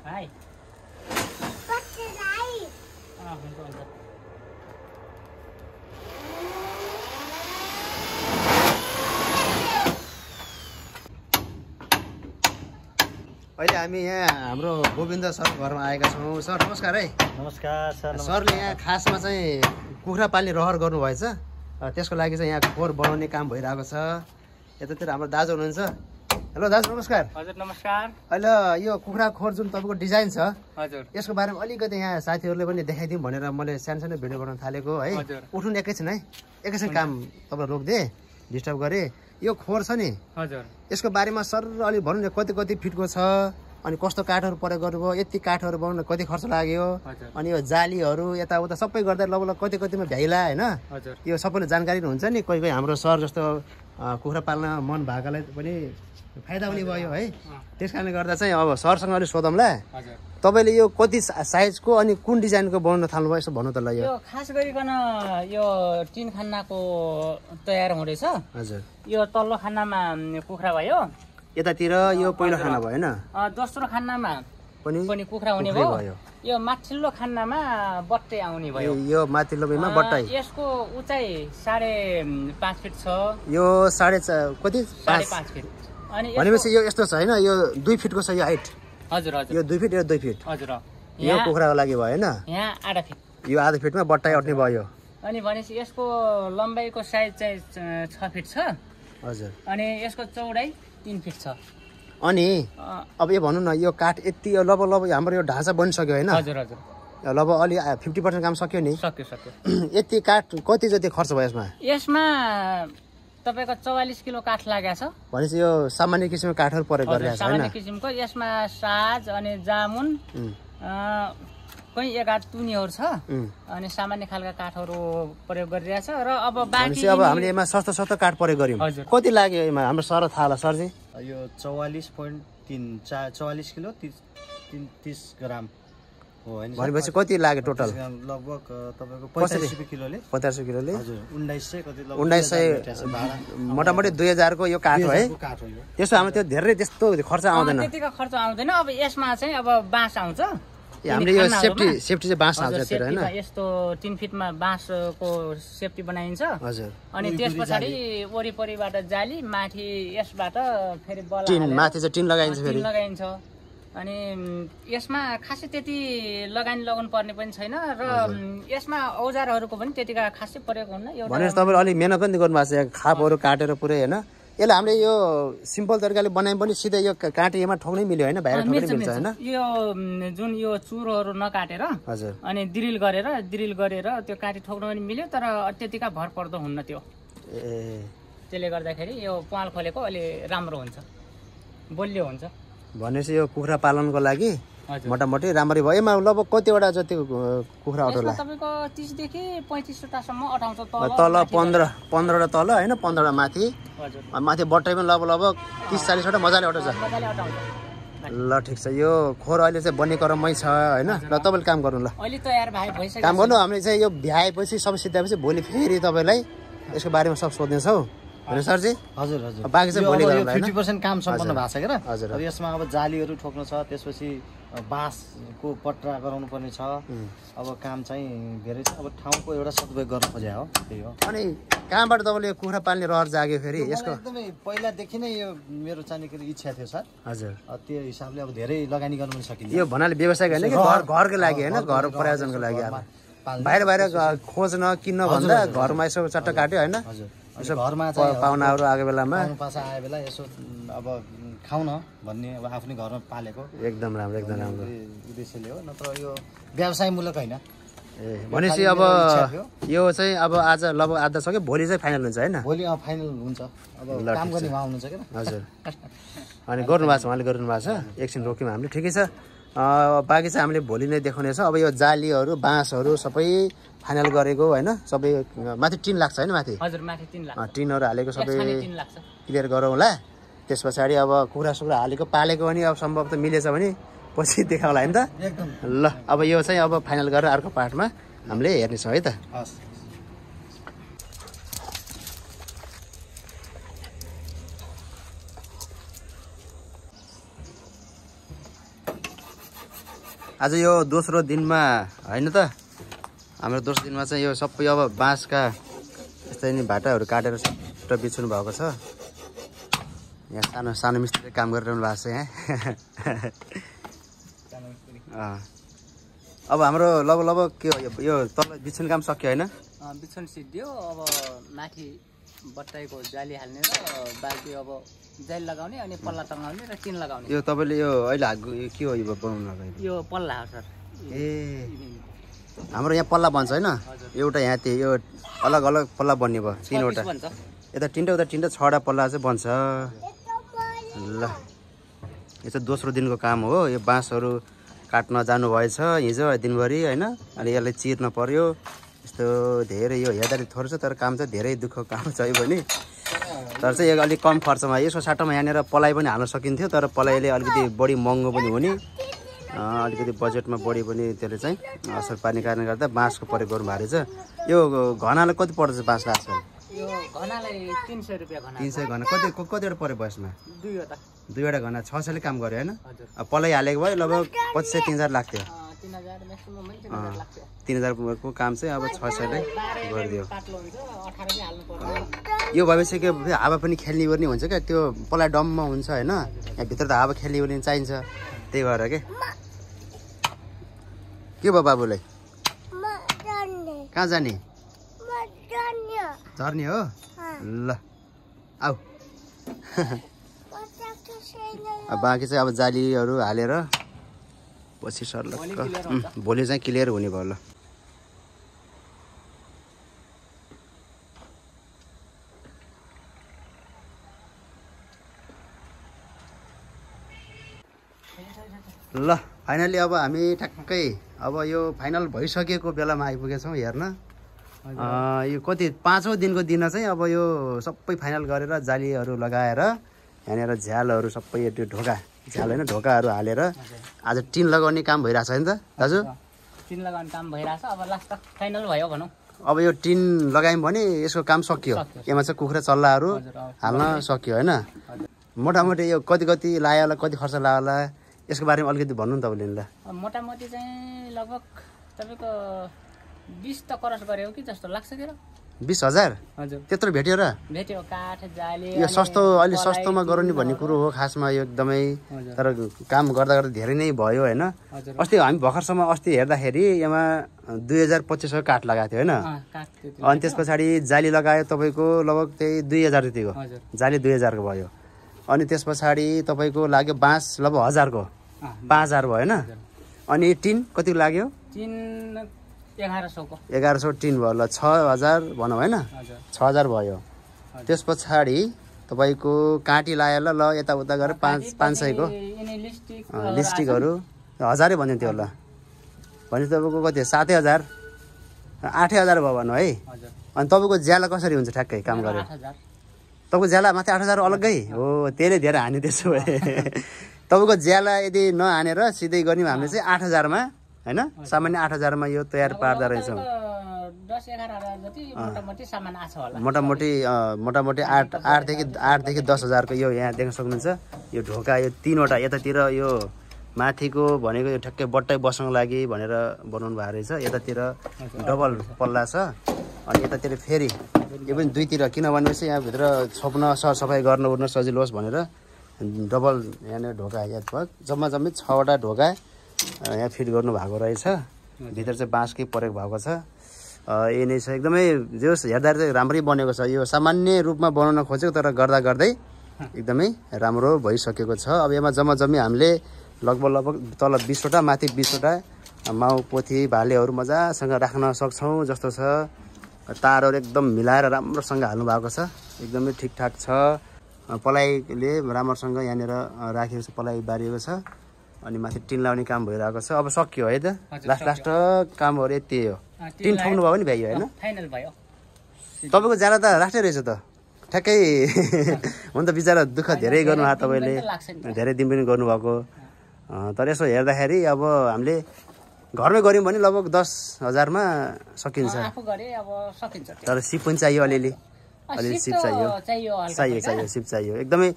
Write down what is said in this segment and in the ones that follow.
High अहिले हामी यहाँ हाम्रो गोविन्द सरको घरमा आएका छौँ। सर नमस्कार है। नमस्कार सर। सरले यहाँ खासमा चाहिँ कुखुरा पाल्ने रहर गर्नुभएछ, त्यसको लागि चाहिँ यहाँ खोर बनाउने काम भइरहेको छ। यतातिर हाम्रो दाजु हुनुहुन्छ। हेलो दाजु नमस्कार। हजुर नमस्कार। अहिले यो कुखुरा खोर जुन तपाईँको डिजाइन छ, हजुर यसको बारेमा अलिकति यहाँ साथीहरूले पनि देखाइदिउँ भनेर मैले सानो भिडियो बनाउन थालेको है। उठ्नु एकैछिन है, एकैछिन काम तपाईँ रोकिदिएँ, डिस्टर्ब गरेँ। यो खोर छ नि, हजुर यसको बारेमा सर अलि भन्नु न, कति फिटको छ अनि कस्तो काठहरू प्रयोग गर्नुभयो, यति काठहरू बनाउन कति खर्च लाग्यो, अनि यो जालीहरू यताउता सबै गर्दा लगभग कतिमा भ्याइला होइन। यो सबैले जानकारी हुन्छ नि। कोही हाम्रो सर जस्तो कुखुरा पाल्न मन भएकालाई पनि फाइदा पनि भयो है। त्यस कारणले गर्दा चाहिँ अब सरसँग अलिक सोधौँला, तपाईँले यो कति साइजको अनि कुन डिजाइनको बनाउन थाल्नुभयो यसो भन्नु त ल। यो खास गरिकन यो टिन खानाको तयार हुँदैछ। हजुर यो तल्लो खानामा कुखुरा भयो, यतातिर यो पहिलो खाना भयो होइन, दोस्रो खानामा पनि कुखुरा हुने भयो, यो माथिल्लो खानामा बट्टे आउने भयो। यो माथिल्लोमा बट्टाइ, यसको उचाइ 5.5 फिट छ। यो 5.5 फिट। अनि भनेपछि यो यस्तो छ होइन, यो 2 फिटको छ यो हाइट। हजुर हजुर यो 2 फिट यो 2 फिट। हजुर यो कुखुराको लागि भयो होइन। यहाँ आधा फिट, यो आधा फिटमा बट्टाइ अट्ने भयो। अनि भनेपछि यसको लम्बाइको साइज चाहिँ 6 फिट छ। हजुर अनि यसको चौडाइ 3 फिट छ। अनि अब यो भनौँ न, यो काठ यति लगभग हाम्रो यो ढाँचा बनिसक्यो होइन। हजुर हजुर लगभग अलि 50% काम सक्यो नि। सक्यो यति काठ कति जति खर्च भयो यसमा? यसमा तपाईको 44 किलो काठ लागेको छ। भनेपछि यो सामान्य किसिमको काठहरू प्रयोग गरिरहेको छ होइन। सामान्य किसिमको यसमा साज अनि जामुन कोही एकाध तुनीहरू छ, अनि सामान्य खालका काठहरू प्रयोग गरिरहेछ। र अब बाँकी अब हामीले यसमा सस्तो काठ प्रयोग गर्यौँ। कति लाग्यो यसमा? हाम्रो सर थाहा होला सरजी। यो 44 किलो 30 ग्राम हो होइन। भनेपछि कति लाग्यो टोटल? लगभग तपाईँको 85 किलोले 85 किलोले हजुर 1900 कति 1900 मोटामोटी 2000 को यो काठ हो है। त्यसो हाम्रो त्यो धेरै त्यस्तो खर्च आउँदैन। त्यतिको खर्च आउँदैन। अब यसमा चाहिँ अब बाँस आउँछ। हामीले यो सेफ्टी चाहिँ बाँस हाल्छ त्यतिर हैन। यस्तो 3 फिटमा बाँसको सेफ्टी बनाइन्छ। हजुर अनि त्यसपछि वरिपरिबाट जाली, माथि यसबाट फेरि बल टिन, माथि चाहिँ टिन लगाइन्छ फेरि लगाइन्छ। अनि यसमा खासै त्यति लगानी लगाउनु पर्ने पनि छैन र यसमा औजारहरूको पनि त्यतिका खासै प्रयोग हुन्न। एउटा भनेपछि तपाईले अलि मेहनत पनि गर्नुभएको छ, खापहरू काटेर पुरै हैन। यसले हामीले यो सिम्पल तरिकाले बनाए पनि सिधै यो काटेमा ठोक्नै मिल्यो हैन, बाहिर ठोक्नै मिल्छ हैन। यो जुन यो चुरोहरू नकाटेर हजुर अनि ड्रिल गरेर त्यो काटी ठोक्न पनि मिल्यो, तर त्यतिका भर पर्दो हुन्न त्यो। त्यसले गर्दाखेरि यो पाल खोलेको अलि राम्रो हुन्छ, बलियो हुन्छ। भनेपछि यो कुखुरा पालनको लागि मोटामोटी राम्ररी भयो। यसमा लगभग कतिवटा जति कुखुरा अटाउला? तपाईको 30 देखि 35 वटासम्म अटाउँछ। तल 15 वटा तल हैन, 15 वटा माथि। हजुर माथि बट्टाइ पनि लगभग 30-40 वटा मजाले अटाउँछ। ल ठिक छ। यो खोर अहिले चाहिँ बनेको क्रममै छ हैन। ल तपाईले काम गर्नु। ल अहिले तयार भइसक्यो। काम गर्नु। हामीले चाहिँ यो भ्याएपछि सबै सिद्धाएपछि भोलि फेरि तपाईलाई यसको बारेमा सब सोध्नेछौ हैन सरजी। हजुर हजुर बाँकी चाहिँ भोलि गरौँ हैन। 50% काम सम्पन्न भएको छ के र। हजुर अब यसमा अब जालीहरू ठोक्नु छ, त्यसपछि बाँसको पट्रा गराउनु पर्ने छ। अब काम चाहिँ धेरै छ। अब ठाउँको एउटा सदुपयोग गर्न खोजे हो, त्यही हो। अनि कहाँबाट तपाईले कुखुरा पाल्ने रहर जाग्यो फेरि यसको? एकदमै पहिलादेखि नै यो मेरो चाहिँ इच्छा थियो सर। हजुर त्यो हिसाबले अब धेरै लगानी गर्न पनि सकिन्छ। यो भन्नाले व्यवसायिक हैन कि घरको लागि हैन, घर प्रयोजनको लागि। अब बाहिर खोज्न किन्न भन्दा घरमा यसो चट्ट काट्यो हैन। यसो घरमा चाहिँ पाहुनाहरू आएको बेलामा पासा आए बेला यसो अब खाउन भन्ने अब आफ्नै घरमा पालेको एकदम राम्रो उद्देश्यले हो, नत्र यो व्यवसायमूलक होइन। भनेपछि अब यो चाहिँ अब आज लगभग आधा सक्यो, भोलि चाहिँ फाइनल हुन्छ हैन? भोलि फाइनल हुन्छ। अब काम गर्ने उहाँ हुनुहुन्छ के? हजुर। अनि गर्नुभएको छ, उहाँले गर्नुभएको छ। एकछिन रोक्यौँ हामीले, ठिकै छ। बाँकी चाहिँ हामीले भोलि नै देखाउने छ। अब यो जालीहरू बाँसहरू सबै फाइनल गरेको हैन, सबै माथि टिन लाग्छ हैन? माथि हजुर माथि टिन लाग्छ, टिनहरू हालेको सबै क्लियर गरौँला। त्यस पछाडि अब कुखुरा सुखुरा हालेको पालेको पनि अब सम्भव त मिलेछ भने पछि देखाउला हैन त। ल अब यो चाहिँ अब फाइनल गरेर अर्को पार्टमा हामीले हेर्नेछौँ है त। आज यो दोस्रो दिनमा होइन त हाम्रो दोस्रो दिनमा चाहिँ यो सबै अब बाँसका यस्तै नि भाटाहरू काटेर सबै बिछ्नु भएको छ। यहाँ सानो सानो मिस्त्रीले काम गरिरहनु भएको छ यहाँ। अब हाम्रो लगभग के हो यो तल बिछ्नु काम सक्यो होइन? बिछ्नु सिद्धियो। अब माथि बट्टाइको जाली हाल्ने र बाँकी अब जाली लगाउने अनि पल्ला टङ्गाउने र टिन लगाउने। यो तपाईँले यो अहिले के हो यो बनाउनु लगाएको? यो पल्ला हो सर। हाम्रो यहाँ पल्ला बन्छ होइन? एउटा यहाँ त्यो यो अलग अलग पल्ला बन्ने भयो तीनवटा। यता तिनवटा छवटा पल्ला चाहिँ बन्छ। ल यो चाहिँ दोस्रो दिनको काम हो। यो बाँसहरू काट्न जानुभएछ हिजो दिनभरि होइन? अनि यसलाई चिर्न पर्यो। यस्तो धेरै यो हेर्दाखेरि थोरै छ तर काम चाहिँ धेरै दुःख काम छ यो पनि। तर चाहिँ यो अलिक कम खर्चमा यसको साटोमा यहाँनिर पलाइ पनि हाल्न सकिन्थ्यो तर पलाइले अलिकति बढी महँगो पनि हुने, अलिकति बजेटमा बढी पनि त्यसले चाहिँ असर पार्ने कारणले गर्दा बाँसको प्रयोग गर्नु भएको रहेछ। यो घनालाई कति पर्छ बाँसलाई आजकल? यो घनालाई 300 रुपियाँ घना। 300 घना कतिवटा पऱ्यो बसमा? दुईवटा घना 600ले काम गर्यो होइन? अब पलाइ हालेको भयो लगभग 2500-3000 लाग्थ्यो। 3000 को काम चाहिँ अब 600ले गरिदियो। यो भएपछि के हावा पनि खेल्ने गर्ने हुन्छ क्या, त्यो पलाइ डममा हुन्छ होइन? यहाँ भित्र त हावा खेल्ने पनि चाहिन्छ, त्यही भएर के भयो बाबुलाई? कहाँ जाने? झर्ने हो? ल आऊ। बाँकी चाहिँ अब जालीहरू हालेर पछि सर्लक्क भोलि चाहिँ क्लियर हुने भयो। ल ल फाइनली अब हामी ठ्याक्कै अब यो फाइनल भइसकेको बेलामा आइपुगेछौँ हेर्न। यो कति 5औं दिनको दिन चाहिँ अब यो सबै फाइनल गरेर जालीहरू लगाएर यहाँनिर झ्यालहरू सबै त्यो ढोका झ्याल होइन ढोकाहरू हालेर आज टिन लगाउने काम भइरहेछ नि त दाजु? टिन लगाउने काम भइरहेछ। अब लास्ट फाइनल भयो भनौँ। अब यो टिन लगायौँ भने यसको काम सकियो। यसमा चाहिँ कुखुरा चल्लाहरू हाल्न सकियो होइन? मोटामोटी यो कति लाग्यो होला, कति खर्च लाग्यो होला यसको बारेमा अलिकति भन्नु नि तपाईँले। ल मोटामोटी चाहिँ लगभग तपाईँको 20 त क्रस गऱ्यो कि जस्तो लाग्छ के र? 20,000? हजुर त्यत्रो भेट्यो र? भेट्यो। काठ जाली यो सस्तो अलि सस्तोमा गराउने भन्ने कुरो हो खासमा यो एकदमै। तर काम गर्दा धेरै नै भयो होइन? अस्ति हामी भर्खरसम्म अस्ति हेर्दाखेरि यसमा 2200 काठ लगाएको थियो होइन? अनि त्यस पछाडि जाली लगायो तपाईँको लगभग त्यही 2000 जतिको जाली 2000 को भयो। अनि त्यस पछाडि तपाईँको लाग्यो बाँस लगभग 1000 को 5000 भयो होइन? अनि टिन कति लाग्यो? टिन 1100 को 1100 टिन भयो। ल 6000 भनौँ होइन? 6000 भयो। त्यस पछाडि तपाईँको काँटी लगायो ल यताउता गरेर 500 को लिस्टिकहरू 1000 भन्यो त्यो। ल भनेपछि तपाईँको कति 7000 8000 भयो भनौँ है? अनि तपाईँको ज्याला कसरी हुन्छ ठ्याक्कै काम गरेर? तपाईँको ज्याला माथि 8000 अलग्गै हो, त्यसले धेरै हान्यो त्यसो भए। तपाईँको ज्याला यदि नहानेर सिधै गर्ने हामीले चाहिँ 8000मा होइन? सामान्य 8000मा यो तयार पार्दा रहेछौँ। 10-11 हजार जति मोटामोटी सामान आछ होला। मोटामोटी 8 देखि 10,000 को यो यहाँ देख्न सक्नुहुन्छ। यो ढोका यो तीनवटा यतातिर यो माथिको भनेको यो ठ्याक्कै बट्टाइ बस्नको लागि भनेर बनाउनु भएको रहेछ। यतातिर डबल पल्ला छ अनि यतातिर फेरि यो पनि दुईतिर, किनभने चाहिँ यहाँभित्र छोप्न सरसफाइ गर्न उर्न सजिलो होस् भनेर डबल यहाँनिर ढोका यहाँ जम्मै 6वटा ढोका यहाँ फिट गर्नु भएको रहेछ। भित्र चाहिँ बाँसकै प्रयोग भएको छ। यही नै छ एकदमै जो हेर्दा चाहिँ राम्रै बनेको छ। यो सामान्य रूपमा बनाउन खोजेको तर गर्दै एकदमै राम्रो भइसकेको छ। अब यसमा जम्मी हामीले लगभग तल 20वटा माथि 20वटा माउ पोथी भालेहरू मजासँग राख्न सक्छौँ जस्तो छ। तारहरू एकदम मिलाएर राम्रोसँग हाल्नु भएको छ, एकदमै ठिकठाक छ। पलाइले राम्रोसँग यहाँनिर राखेको छ, पलाइ बारिएको छ। अनि माथि टिन लाउने काम भइरहेको छ। अब सकियो है त? लास्ट कामहरू यति हो। टिन ठोक्नु भयो नि भ्याइयो होइन? फाइनल भयो। तपाईँको ज्याला त राख्दै रहेछ त ठ्याक्कै। हुन त बिचरा दुःख धेरै गर्नुभयो तपाईँले, धेरै दिन पनि गर्नुभएको। तर यसो हेर्दाखेरि अब हामीले घरमै गऱ्यौँ भने लगभग 10,000मा सकिन्छ। तर सिप पनि चाहियो अलिअलि सिप चाहियो सिप चाहियो। एकदमै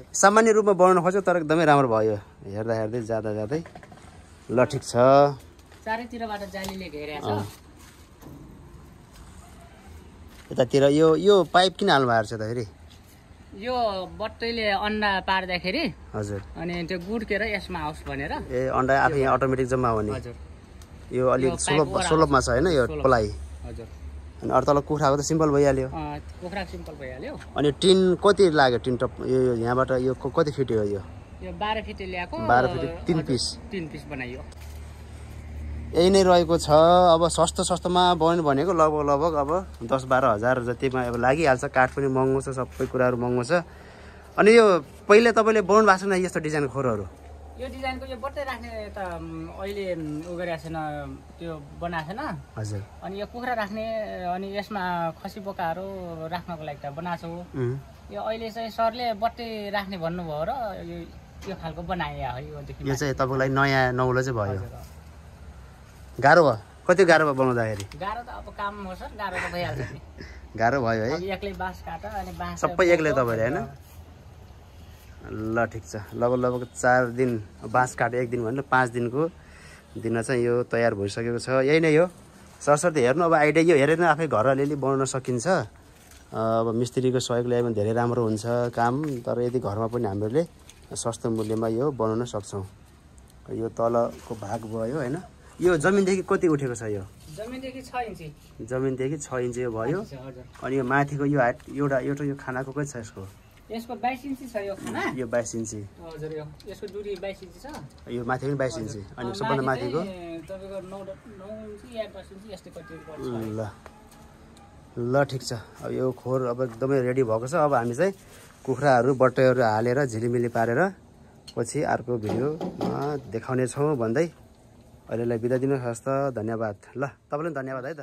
सामान्य रूपमा बनाउन खोज्यो तर एकदमै राम्रो भयो। हेर्दै जाँदै ल ठिक छ। चारैतिरबाट जालीले घेरेको छ। यतातिर यो पाइप किन हाल्नु भएको छ त फेरि? यो बट्टैले अन्डा पार्दाखेरि हजुर अनि त्यो गुड्केर यसमा आओस् भनेर। अन्डा आफै यहाँ अटोमेटिक जम्मा हुने। हजुर यो अलिक सोलपमा छ होइन यो पलाई। हजुर अनि अरू तल कुखुराको त सिम्पल भइहाल्यो। कुखुरा सिम्पल भइहाल्यो। अनि टिन कति लाग्यो टिन टप यो यहाँबाट यो कति फिट हो यो? यो 12 फिट ल्याएको। 12 फिट 3 पिस। 3 पिस बनाइयो। यही नै रहेको छ। अब सस्तोमा बनाउनु भनेको लगभग अब 10-12 हजार जतिमा अब लागिहाल्छ। काठ पनि महँगो छ, सबै कुराहरू महँगो छ। अनि यो पहिले तपाईँले बनाउनु भएको छैन यस्तो डिजाइनको खोरहरू? यो डिजाइनको यो बट्टै राख्ने त अहिले उ गरेको छैन, त्यो बनाएको छैन। हजुर। अनि यो कुखुरा राख्ने अनि यसमा खसी बोकाहरू राख्नको लागि त बनाएको छु। यो अहिले चाहिँ सरले बट्टै राख्ने भन्नुभयो र यो खालको बनाए है। यो चाहिँ तपाईँलाई नयाँ नौलो चाहिँ भयो। गाह्रो भयो? कति गाह्रो भयो बनाउँदाखेरि? गाह्रो त अब काम हो सर, गाह्रो त भइहाल्छ नि। गाह्रो भयो है? एक्लै बाँस काट अनि बाँस सबै एक्लै तपाईँले होइन? ल ठिक छ। लगभग 4 दिन बाँस काट 1 दिन भन्नु 5 दिनको दिन चाहिँ यो तयार भइसकेको छ। यही नै हो सरसर्ती हेर्नु। अब आइडिया यो हेरेर आफै घर अलिअलि बनाउन सकिन्छ। अब मिस्त्रीको सहयोग ल्यायो भने धेरै राम्रो हुन्छ काम। तर यदि घरमा पनि हामीले सस्तो मूल्यमा यो बनाउन सक्छौँ। यो तलको भाग भयो होइन? यो जमिनदेखि कति उठेको छ यो? जमिनदेखि 6 इन्ची। जमिनदेखि 6 इन्ची यो भयो। अनि यो माथिको यो हाइट एउटा यो खानाको कति छ यसको? यसको 22 इन्ची छ यो खाना। यो 22 इन्ची। हजुर। यसको दुरी 22 इन्ची छ। यो माथि पनि 22 इन्ची। अनि सबभन्दा माथिको तपाईको 9 इन्ची या 10 इन्ची यस्तै कति पर्छ। ल ठिक छ। अब यो खोर अब एकदमै रेडी भएको छ। अब हामी चाहिँ कुखुराहरू बट्टैहरू हालेर झिलिमिली पारेर पछि अर्को भिडियोमा देखाउने छौँ भन्दै अहिलेलाई बिदा दिनुहोस्। हस् त, धन्यवाद। ल तपाईँलाई पनि धन्यवाद है त।